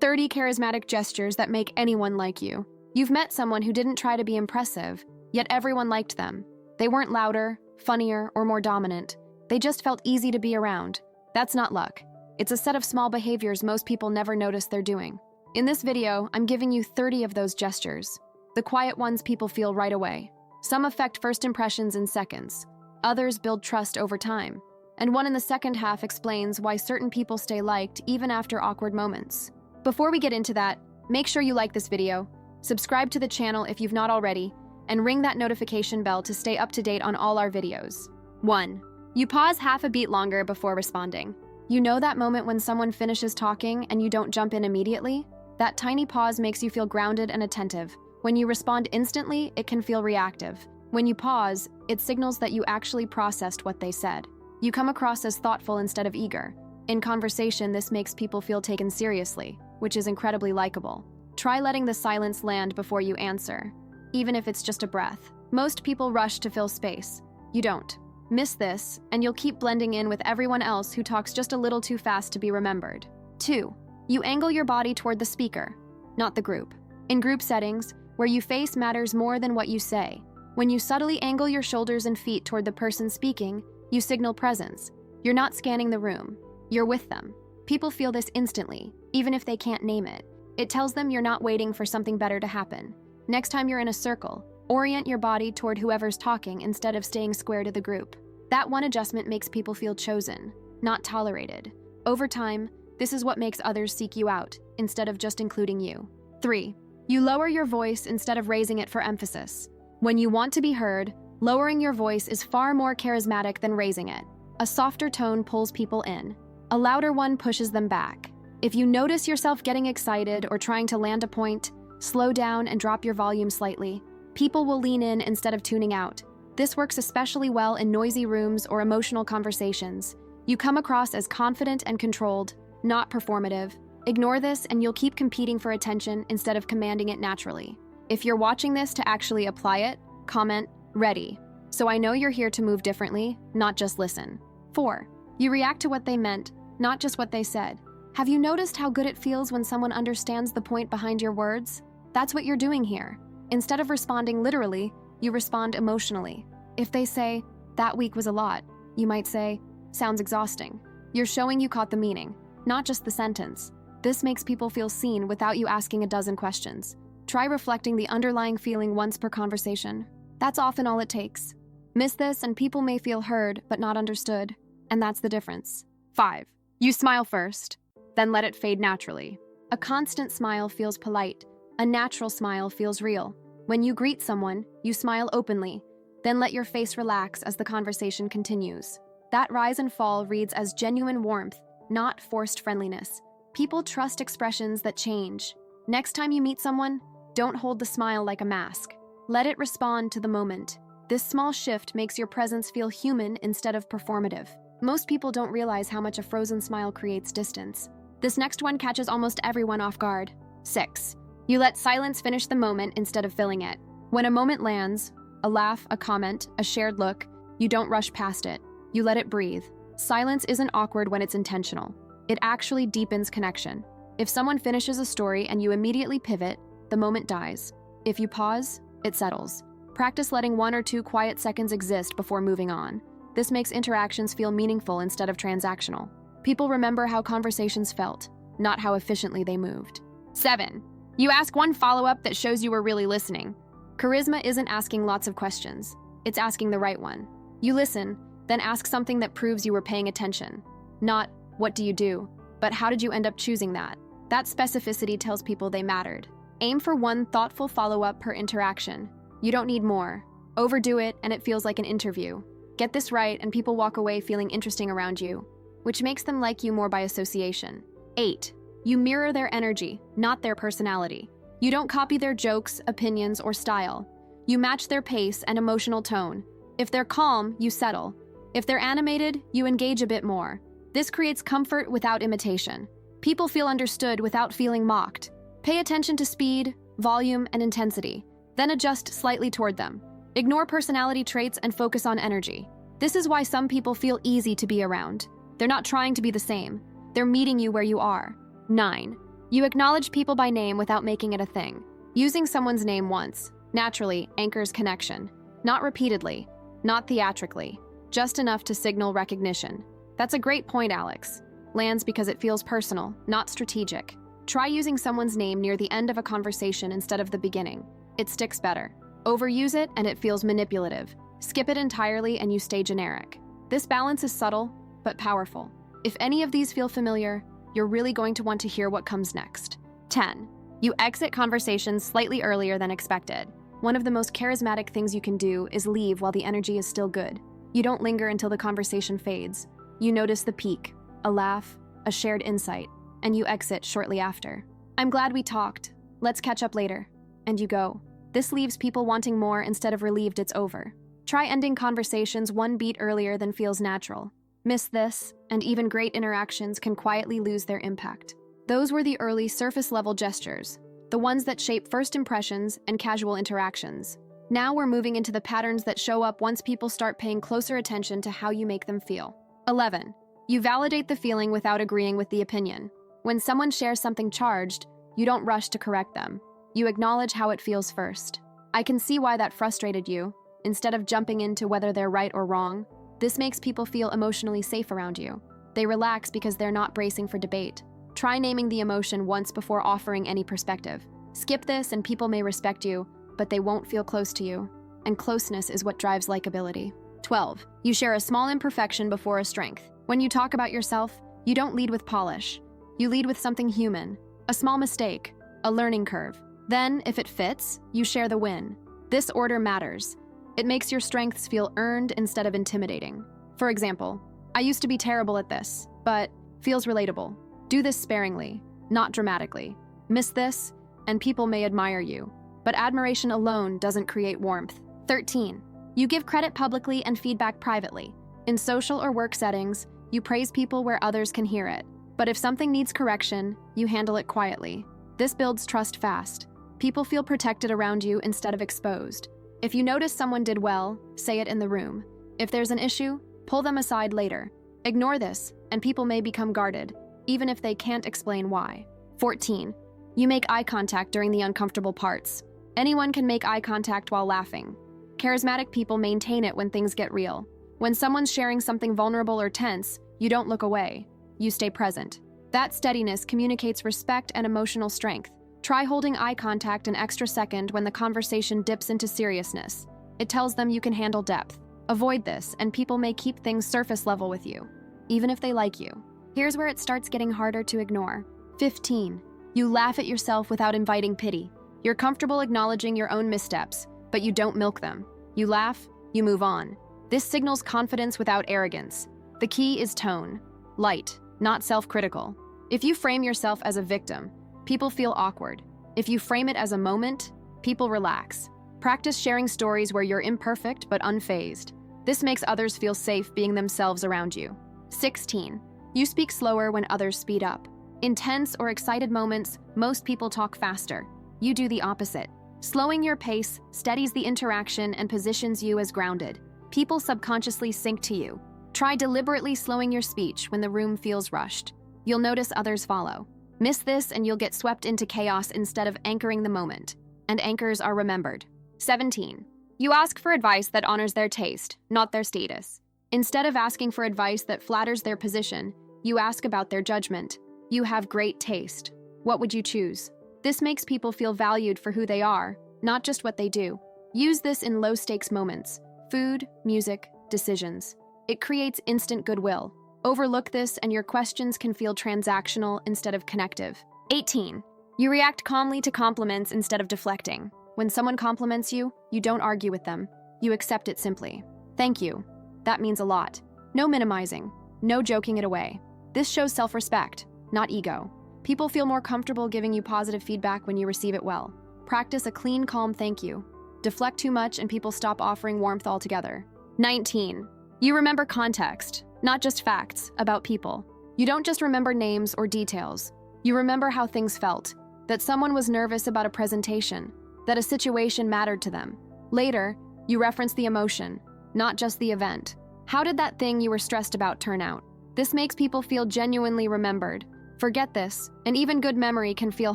30 charismatic gestures that make anyone like you. You've met someone who didn't try to be impressive, yet everyone liked them. They weren't louder, funnier, or more dominant. They just felt easy to be around. That's not luck. It's a set of small behaviors most people never notice they're doing. In this video, I'm giving you 30 of those gestures. The quiet ones people feel right away. Some affect first impressions in seconds. Others build trust over time. And one in the second half explains why certain people stay liked even after awkward moments. Before we get into that, make sure you like this video, subscribe to the channel if you've not already, and ring that notification bell to stay up to date on all our videos. 1. You pause half a beat longer before responding. You know that moment when someone finishes talking and you don't jump in immediately? That tiny pause makes you feel grounded and attentive. When you respond instantly, it can feel reactive. When you pause, it signals that you actually processed what they said. You come across as thoughtful instead of eager. In conversation, this makes people feel taken seriously, which is incredibly likable. Try letting the silence land before you answer, even if it's just a breath. Most people rush to fill space. You don't. Miss this, and you'll keep blending in with everyone else who talks just a little too fast to be remembered. 2. You angle your body toward the speaker, not the group. In group settings, where you face matters more than what you say. When you subtly angle your shoulders and feet toward the person speaking, you signal presence. You're not scanning the room. You're with them. People feel this instantly, even if they can't name it. It tells them you're not waiting for something better to happen. Next time you're in a circle, orient your body toward whoever's talking instead of staying square to the group. That one adjustment makes people feel chosen, not tolerated. Over time, this is what makes others seek you out, instead of just including you. 3. You lower your voice instead of raising it for emphasis. When you want to be heard, lowering your voice is far more charismatic than raising it. A softer tone pulls people in. A louder one pushes them back. If you notice yourself getting excited or trying to land a point, slow down and drop your volume slightly. People will lean in instead of tuning out. This works especially well in noisy rooms or emotional conversations. You come across as confident and controlled, not performative. Ignore this and you'll keep competing for attention instead of commanding it naturally. If you're watching this to actually apply it, comment, "Ready." So I know you're here to move differently, not just listen. 4. You react to what they meant, not just what they said. Have you noticed how good it feels when someone understands the point behind your words? That's what you're doing here. Instead of responding literally, you respond emotionally. If they say, "That week was a lot," you might say, "Sounds exhausting." You're showing you caught the meaning, not just the sentence. This makes people feel seen without you asking a dozen questions. Try reflecting the underlying feeling once per conversation. That's often all it takes. Miss this and people may feel heard but not understood, and that's the difference. 5. You smile first, then let it fade naturally. A constant smile feels polite. A natural smile feels real. When you greet someone, you smile openly, then let your face relax as the conversation continues. That rise and fall reads as genuine warmth, not forced friendliness. People trust expressions that change. Next time you meet someone, don't hold the smile like a mask. Let it respond to the moment. This small shift makes your presence feel human instead of performative. Most people don't realize how much a frozen smile creates distance. This next one catches almost everyone off guard. 6. You let silence finish the moment instead of filling it. When a moment lands, a laugh, a comment, a shared look, you don't rush past it. You let it breathe. Silence isn't awkward when it's intentional. It actually deepens connection. If someone finishes a story and you immediately pivot, the moment dies. If you pause, it settles. Practice letting 1 or 2 quiet seconds exist before moving on. This makes interactions feel meaningful instead of transactional. People remember how conversations felt, not how efficiently they moved. 7. You ask one follow-up that shows you were really listening. Charisma isn't asking lots of questions. It's asking the right one. You listen, then ask something that proves you were paying attention. Not, "What do you do?" but "How did you end up choosing that?" That specificity tells people they mattered. Aim for one thoughtful follow-up per interaction. You don't need more. Overdo it and it feels like an interview. Get this right and people walk away feeling interesting around you, which makes them like you more by association. 8. You mirror their energy, not their personality. You don't copy their jokes, opinions, or style. You match their pace and emotional tone. If they're calm, you settle. If they're animated, you engage a bit more. This creates comfort without imitation. People feel understood without feeling mocked. Pay attention to speed, volume, and intensity, then adjust slightly toward them. Ignore personality traits and focus on energy. This is why some people feel easy to be around. They're not trying to be the same. They're meeting you where you are. 9. You acknowledge people by name without making it a thing. Using someone's name once, naturally, anchors connection. Not repeatedly, not theatrically, just enough to signal recognition. That's a great point, Alex. Lands because it feels personal, not strategic. Try using someone's name near the end of a conversation instead of the beginning. It sticks better. Overuse it and it feels manipulative. Skip it entirely and you stay generic. This balance is subtle, but powerful. If any of these feel familiar, you're really going to want to hear what comes next. 10. You exit conversations slightly earlier than expected. One of the most charismatic things you can do is leave while the energy is still good. You don't linger until the conversation fades. You notice the peak, a laugh, a shared insight, and you exit shortly after. I'm glad we talked. Let's catch up later. And you go. This leaves people wanting more instead of relieved it's over. Try ending conversations one beat earlier than feels natural. Miss this, and even great interactions can quietly lose their impact. Those were the early surface-level gestures, the ones that shape first impressions and casual interactions. Now we're moving into the patterns that show up once people start paying closer attention to how you make them feel. 11. You validate the feeling without agreeing with the opinion. When someone shares something charged, you don't rush to correct them. You acknowledge how it feels first. I can see why that frustrated you. Instead of jumping into whether they're right or wrong, this makes people feel emotionally safe around you. They relax because they're not bracing for debate. Try naming the emotion once before offering any perspective. Skip this and people may respect you, but they won't feel close to you. And closeness is what drives likability. 12. You share a small imperfection before a strength. When you talk about yourself, you don't lead with polish. You lead with something human, a small mistake, a learning curve. Then, if it fits, you share the win. This order matters. It makes your strengths feel earned instead of intimidating. For example, I used to be terrible at this, but feels relatable. Do this sparingly, not dramatically. Miss this, and people may admire you. But admiration alone doesn't create warmth. 13. You give credit publicly and feedback privately. In social or work settings, you praise people where others can hear it. But if something needs correction, you handle it quietly. This builds trust fast. People feel protected around you instead of exposed. If you notice someone did well, say it in the room. If there's an issue, pull them aside later. Ignore this, and people may become guarded, even if they can't explain why. 14. You make eye contact during the uncomfortable parts. Anyone can make eye contact while laughing. Charismatic people maintain it when things get real. When someone's sharing something vulnerable or tense, you don't look away. You stay present. That steadiness communicates respect and emotional strength. Try holding eye contact an extra second when the conversation dips into seriousness. It tells them you can handle depth. Avoid this, and people may keep things surface level with you, even if they like you. Here's where it starts getting harder to ignore. 15. You laugh at yourself without inviting pity. You're comfortable acknowledging your own missteps, but you don't milk them. You laugh, you move on. This signals confidence without arrogance. The key is tone. Light, not self-critical. If you frame yourself as a victim, people feel awkward. If you frame it as a moment, people relax. Practice sharing stories where you're imperfect but unfazed. This makes others feel safe being themselves around you. 16. You speak slower when others speed up. In tense or excited moments, most people talk faster. You do the opposite. Slowing your pace steadies the interaction and positions you as grounded. People subconsciously sync to you. Try deliberately slowing your speech when the room feels rushed. You'll notice others follow. Miss this and you'll get swept into chaos instead of anchoring the moment. And anchors are remembered. 17. You ask for advice that honors their taste, not their status. Instead of asking for advice that flatters their position, you ask about their judgment. You have great taste. What would you choose? This makes people feel valued for who they are, not just what they do. Use this in low-stakes moments: food, music, decisions. It creates instant goodwill. Overlook this and your questions can feel transactional instead of connective. 18. You react calmly to compliments instead of deflecting. When someone compliments you, you don't argue with them. You accept it simply. Thank you. That means a lot. No minimizing. No joking it away. This shows self-respect, not ego. People feel more comfortable giving you positive feedback when you receive it well. Practice a clean, calm thank you. Deflect too much and people stop offering warmth altogether. 19. You remember context, not just facts, about people. You don't just remember names or details. You remember how things felt, that someone was nervous about a presentation, that a situation mattered to them. Later, you reference the emotion, not just the event. How did that thing you were stressed about turn out? This makes people feel genuinely remembered. Forget this, and even good memory can feel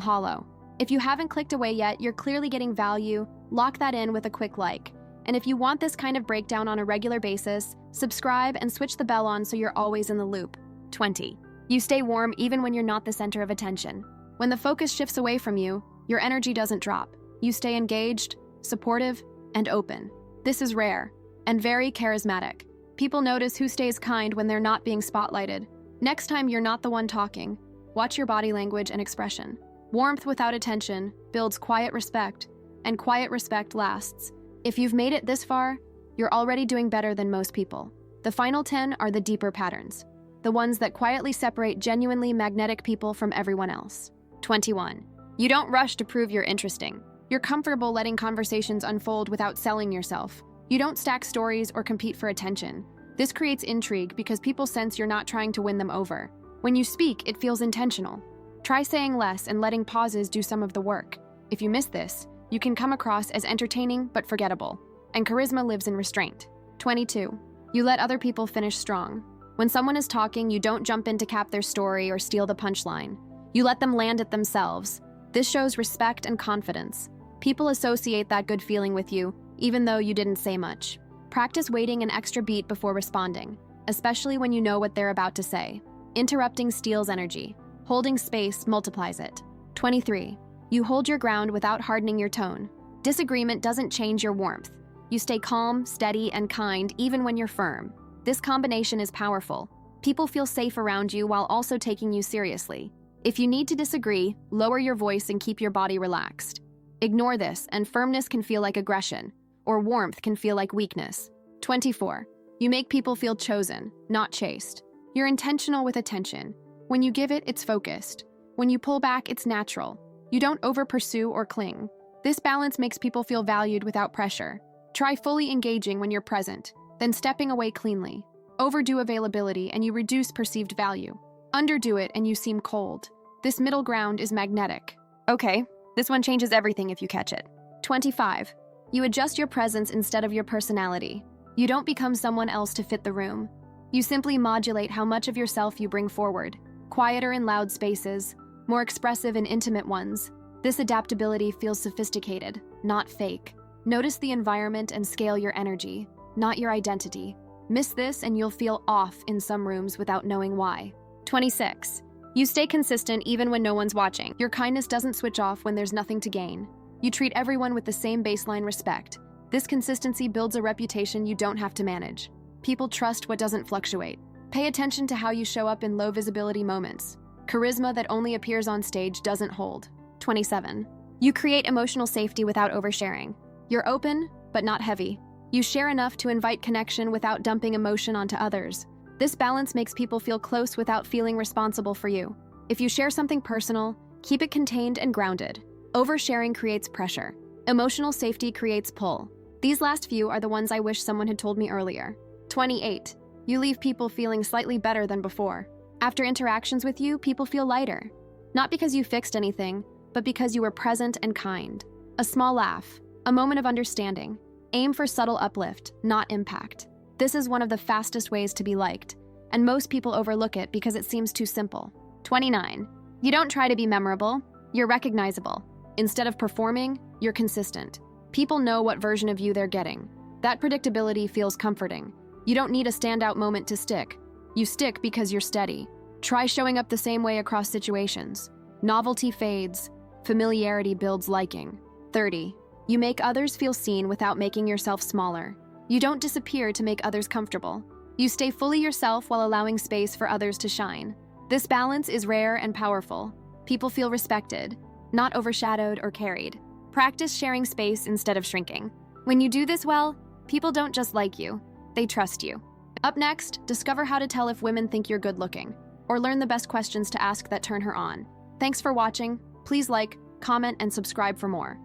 hollow. If you haven't clicked away yet, you're clearly getting value. Lock that in with a quick like. And if you want this kind of breakdown on a regular basis, subscribe and switch the bell on so you're always in the loop. 20. You stay warm even when you're not the center of attention. When the focus shifts away from you, your energy doesn't drop. You stay engaged, supportive, and open. This is rare and very charismatic. People notice who stays kind when they're not being spotlighted. Next time you're not the one talking, watch your body language and expression. Warmth without attention builds quiet respect, and quiet respect lasts. If you've made it this far, you're already doing better than most people. The final 10 are the deeper patterns, the ones that quietly separate genuinely magnetic people from everyone else. 21. You don't rush to prove you're interesting. You're comfortable letting conversations unfold without selling yourself. You don't stack stories or compete for attention. This creates intrigue because people sense you're not trying to win them over. When you speak, it feels intentional. Try saying less and letting pauses do some of the work. If you miss this, you can come across as entertaining but forgettable. And charisma lives in restraint. 22. You let other people finish strong. When someone is talking, you don't jump in to cap their story or steal the punchline. You let them land it themselves. This shows respect and confidence. People associate that good feeling with you, even though you didn't say much. Practice waiting an extra beat before responding, especially when you know what they're about to say. Interrupting steals energy. Holding space multiplies it. 23. You hold your ground without hardening your tone. Disagreement doesn't change your warmth. You stay calm, steady, and kind even when you're firm. This combination is powerful. People feel safe around you while also taking you seriously. If you need to disagree, lower your voice and keep your body relaxed. Ignore this, and firmness can feel like aggression, or warmth can feel like weakness. 24. You make people feel chosen, not chased. You're intentional with attention. When you give it, it's focused. When you pull back, it's natural. You don't over-pursue or cling. This balance makes people feel valued without pressure. Try fully engaging when you're present, then stepping away cleanly. Overdo availability and you reduce perceived value. Underdo it and you seem cold. This middle ground is magnetic. Okay, this one changes everything if you catch it. 25. You adjust your presence instead of your personality. You don't become someone else to fit the room. You simply modulate how much of yourself you bring forward. Quieter in loud spaces, more expressive in intimate ones. This adaptability feels sophisticated, not fake. Notice the environment and scale your energy, not your identity. Miss this and you'll feel off in some rooms without knowing why. 26. You stay consistent even when no one's watching. Your kindness doesn't switch off when there's nothing to gain. You treat everyone with the same baseline respect. This consistency builds a reputation you don't have to manage. People trust what doesn't fluctuate. Pay attention to how you show up in low visibility moments. Charisma that only appears on stage doesn't hold. 27. You create emotional safety without oversharing. You're open, but not heavy. You share enough to invite connection without dumping emotion onto others. This balance makes people feel close without feeling responsible for you. If you share something personal, keep it contained and grounded. Oversharing creates pressure. Emotional safety creates pull. These last few are the ones I wish someone had told me earlier. 28. You leave people feeling slightly better than before. After interactions with you, people feel lighter. Not because you fixed anything, but because you were present and kind. A small laugh, a moment of understanding. Aim for subtle uplift, not impact. This is one of the fastest ways to be liked, and most people overlook it because it seems too simple. 29. You don't try to be memorable, you're recognizable. Instead of performing, you're consistent. People know what version of you they're getting. That predictability feels comforting. You don't need a standout moment to stick. You stick because you're steady. Try showing up the same way across situations. Novelty fades, familiarity builds liking. 30. You make others feel seen without making yourself smaller. You don't disappear to make others comfortable. You stay fully yourself while allowing space for others to shine. This balance is rare and powerful. People feel respected, not overshadowed or carried. Practice sharing space instead of shrinking. When you do this well, people don't just like you, they trust you. Up next, discover how to tell if women think you're good looking, or learn the best questions to ask that turn her on. Thanks for watching. Please like, comment, and subscribe for more.